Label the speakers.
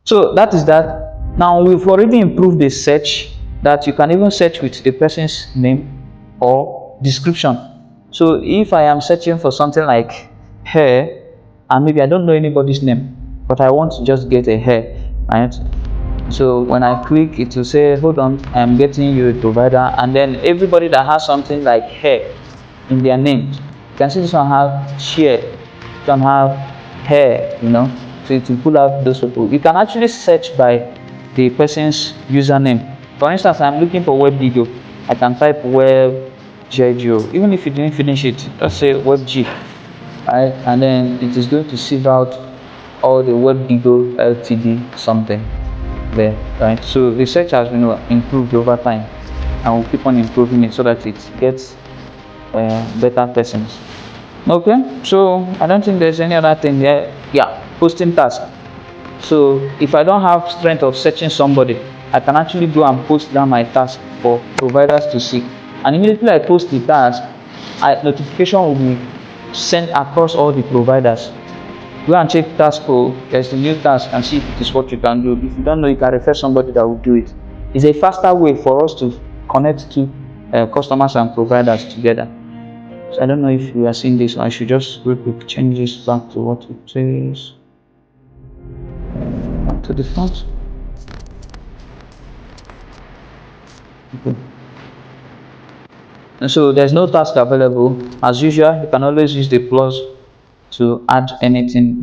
Speaker 1: So that is that. Now we've already improved the search, that you can even search with the person's name or description. So if I am searching for something like hair, and maybe I don't know anybody's name, but I want to just get a hair, right? So when I click, it will say, hold on, I'm getting you a provider. And then everybody that has something like hair in their name, you can see this one have share, this one have hair, so it will pull out those people. You can actually search by the person's username. For instance, I'm looking for Mobilegigo. I can type Webgio. Even if you didn't finish it, let's say WebG, right? And then it is going to sieve out all the Mobilegigo Ltd something there, right? So research has been improved over time, and we'll keep on improving it so that it gets better persons. Okay, so I don't think there's any other thing there. Yeah, posting task. So if I don't have strength of searching somebody, I can actually go and post down my task for providers to see, and immediately I post the task, notification will be sent across all the providers. Go and check Taskgigo. There's the new task and see if it is what you can do. If you don't know, you can refer somebody that will do it. It's a faster way for us to connect to customers and providers together. So I don't know if you are seeing this. I should just real quick change this back to what it says. Back to the front. Okay. And so there's no task available. As usual, you can always use the plus to add anything.